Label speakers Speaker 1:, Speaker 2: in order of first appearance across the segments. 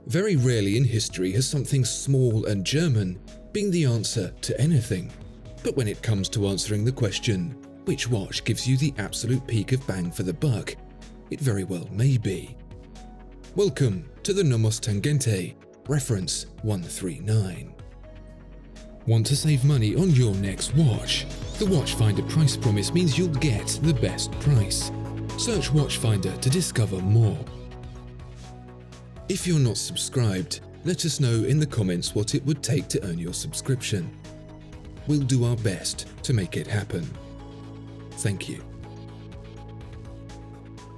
Speaker 1: Very rarely in history has something small and German been the answer to anything. But when it comes to answering the question, which watch gives you the absolute peak of bang for the buck, it very well may be. Welcome to the Nomos Tangente Reference 139. Want to save money on your next watch? The Watchfinder price promise means you'll get the best price. Search Watchfinder to discover more. If you're not subscribed, let us know in the comments what it would take to earn your subscription. We'll do our best to make it happen. Thank you.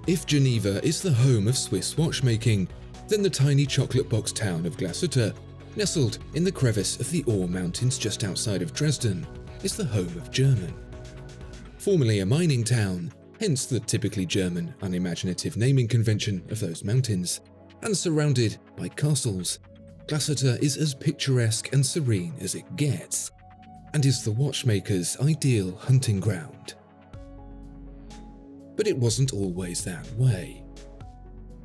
Speaker 1: If Geneva is the home of Swiss watchmaking, then the tiny chocolate box town of Glashütte, nestled in the crevice of the Ore Mountains just outside of Dresden, is the home of German. Formerly a mining town, hence the typically German, unimaginative naming convention of those mountains, and surrounded by castles, Glashütte is as picturesque and serene as it gets, and is the watchmaker's ideal hunting ground. But it wasn't always that way.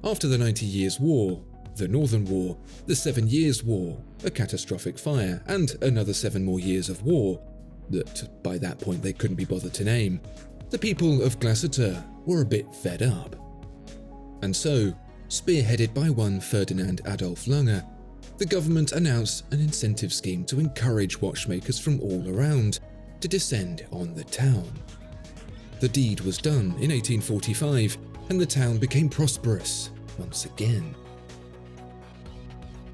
Speaker 1: After the 90 Years' War, the Northern War, the 7 Years' War, a catastrophic fire, and another 7 more years of war that by that point they couldn't be bothered to name, the people of Glashütte were a bit fed up. And so, spearheaded by one Ferdinand Adolf Lange, the government announced an incentive scheme to encourage watchmakers from all around to descend on the town. The deed was done in 1845, and the town became prosperous once again.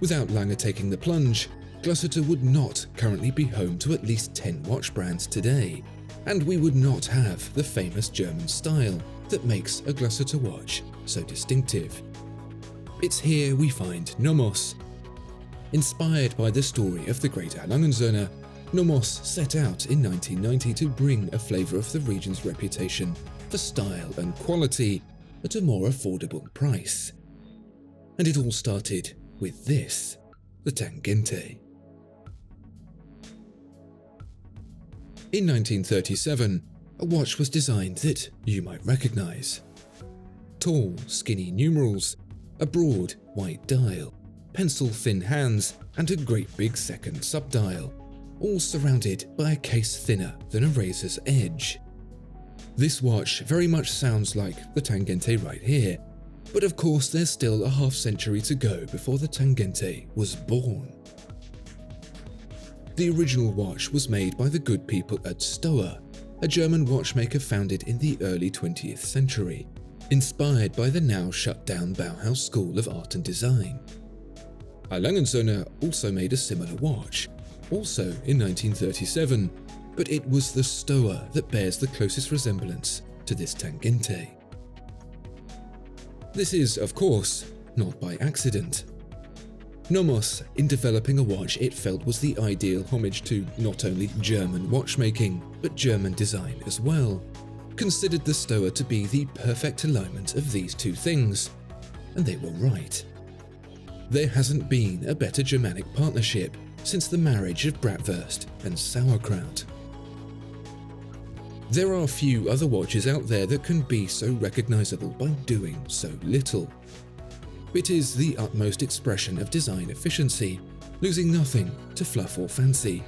Speaker 1: Without Lange taking the plunge, Glashütte would not currently be home to at least 10 watch brands today, and we would not have the famous German style that makes a Glashütte watch so distinctive. It's here we find Nomos. Inspired by the story of the great Erlangensöhne, Nomos set out in 1990 to bring a flavour of the region's reputation for style and quality at a more affordable price. And it all started with this, the Tangente. In 1937, a watch was designed that you might recognise. Tall, skinny numerals, a broad, white dial, pencil-thin hands, and a great big second subdial, all surrounded by a case thinner than a razor's edge. This watch very much sounds like the Tangente right here, but of course there's still a half-century to go before the Tangente was born. The original watch was made by the good people at Stoer, a German watchmaker founded in the early 20th century, inspired by the now shut-down Bauhaus School of Art and Design. Erlangensöhne also made a similar watch, also in 1937, but it was the Stoer that bears the closest resemblance to this Tangente. This is, of course, not by accident. Nomos, in developing a watch it felt was the ideal homage to not only German watchmaking, but German design as well, considered the Stoer to be the perfect alignment of these two things, and they were right. There hasn't been a better Germanic partnership since the marriage of bratwurst and sauerkraut. There are few other watches out there that can be so recognisable by doing so little. It is the utmost expression of design efficiency, losing nothing to fluff or fancy,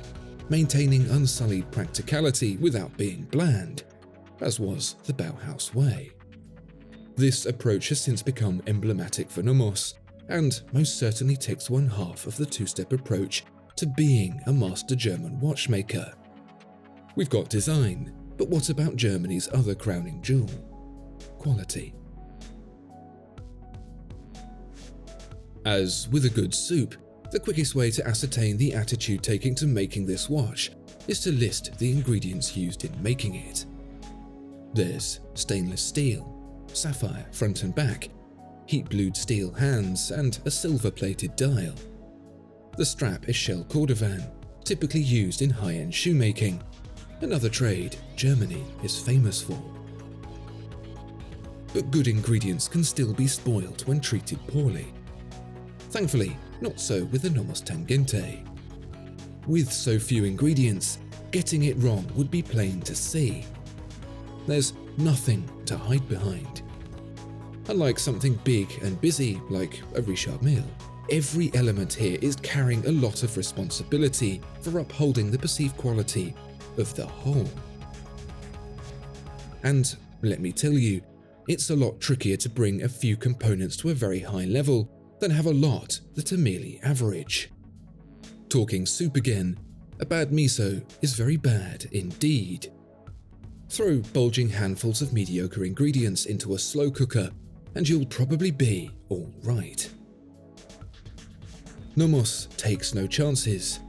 Speaker 1: maintaining unsullied practicality without being bland, as was the Bauhaus way. This approach has since become emblematic for Nomos, and most certainly ticks one half of the two-step approach to being a master German watchmaker. We've got design, but what about Germany's other crowning jewel? Quality. As with a good soup, the quickest way to ascertain the attitude taken to making this watch is to list the ingredients used in making it. There's stainless steel, sapphire front and back, heat-blued steel hands, and a silver-plated dial. The strap is shell cordovan, typically used in high-end shoemaking, another trade Germany is famous for. But good ingredients can still be spoiled when treated poorly. Thankfully, not so with the Nomos Tangente. With so few ingredients, getting it wrong would be plain to see. There's nothing to hide behind. Unlike something big and busy like a Richard Mille, every element here is carrying a lot of responsibility for upholding the perceived quality of the whole. And let me tell you, it's a lot trickier to bring a few components to a very high level than have a lot that are merely average. Talking soup again, a bad miso is very bad indeed. Throw bulging handfuls of mediocre ingredients into a slow cooker and you'll probably be all right. Nomos takes no chances.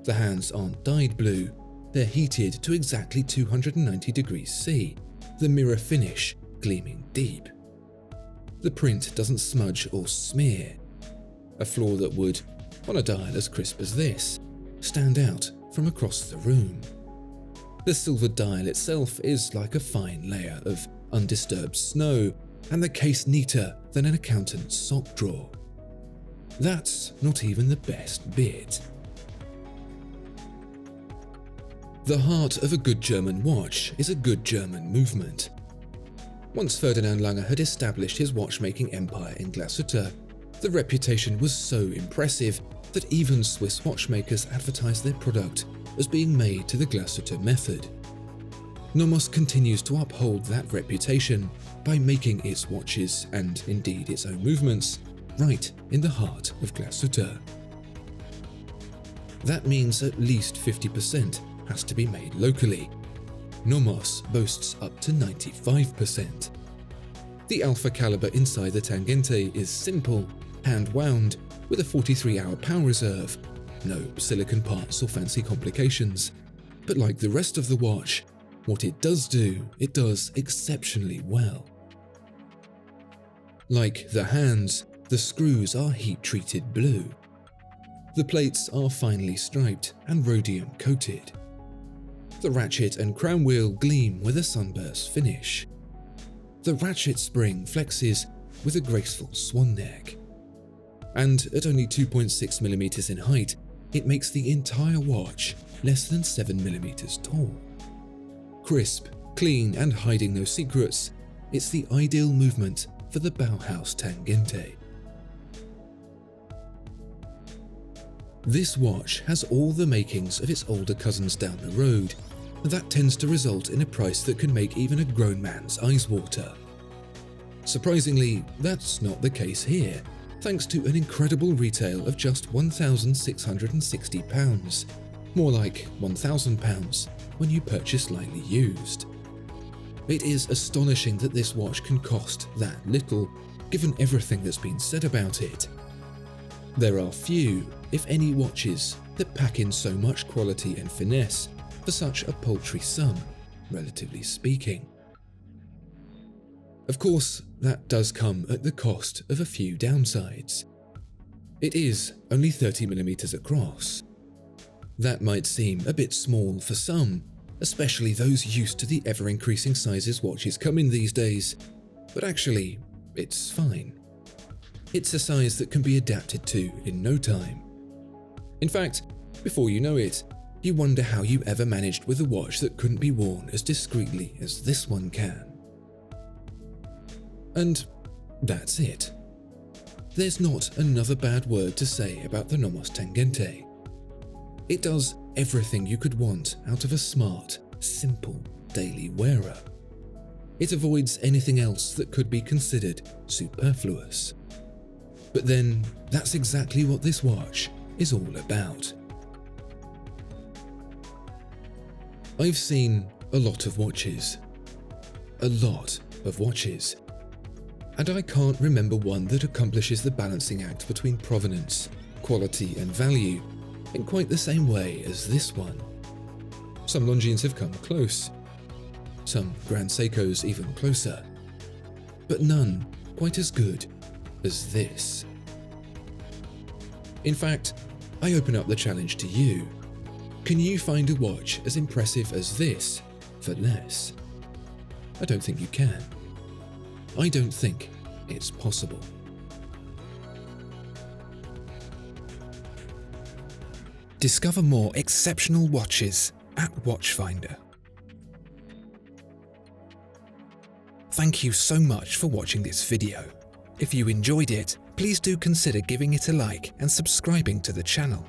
Speaker 1: The hands aren't dyed blue, they're heated to exactly 290 degrees C, the mirror finish gleaming deep. The print doesn't smudge or smear, a flaw that would, on a dial as crisp as this, stand out from across the room. The silver dial itself is like a fine layer of undisturbed snow, and the case neater than an accountant's sock drawer. That's not even the best bit. The heart of a good German watch is a good German movement. Once Ferdinand Lange had established his watchmaking empire in Glashütte, the reputation was so impressive that even Swiss watchmakers advertised their product as being made to the Glashütte method. Nomos continues to uphold that reputation by making its watches, and indeed its own movements, right in the heart of Glashütte. That means at least 50% has to be made locally. Nomos boasts up to 95%. The alpha caliber inside the Tangente is simple, hand-wound, with a 43-hour power reserve, no silicon parts or fancy complications. But like the rest of the watch, what it does do, it does exceptionally well. Like the hands, the screws are heat-treated blue. The plates are finely striped and rhodium coated. The ratchet and crown wheel gleam with a sunburst finish. The ratchet spring flexes with a graceful swan neck. And at only 2.6mm in height, it makes the entire watch less than 7mm tall. Crisp, clean, and hiding no secrets, it's the ideal movement for the Bauhaus Tangente. This watch has all the makings of its older cousins down the road, and that tends to result in a price that can make even a grown man's eyes water. Surprisingly, that's not the case here, thanks to an incredible retail of just £1,660, more like £1,000 when you purchase slightly used. It is astonishing that this watch can cost that little, given everything that's been said about it. There are few, if any, watches that pack in so much quality and finesse for such a paltry sum, relatively speaking. Of course, that does come at the cost of a few downsides. It is only 30mm across. That might seem a bit small for some, especially those used to the ever-increasing sizes watches come in these days, but actually, it's fine. It's a size that can be adapted to in no time. In fact, before you know it, you wonder how you ever managed with a watch that couldn't be worn as discreetly as this one can. And that's it. There's not another bad word to say about the Nomos Tangente. It does everything you could want out of a smart, simple daily wearer. It avoids anything else that could be considered superfluous. But then, that's exactly what this watch is all about. I've seen a lot of watches. A lot of watches. And I can't remember one that accomplishes the balancing act between provenance, quality and value in quite the same way as this one. Some Longines have come close. Some Grand Seikos even closer. But none quite as good as this. In fact, I open up the challenge to you. Can you find a watch as impressive as this for less? I don't think you can. I don't think it's possible. Discover more exceptional watches at Watchfinder. Thank you so much for watching this video. If you enjoyed it,
Speaker 2: please do consider giving it a like and subscribing to the channel.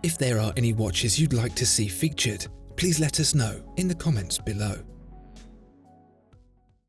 Speaker 2: If there are any watches you'd like to see featured, please let us know in the comments below.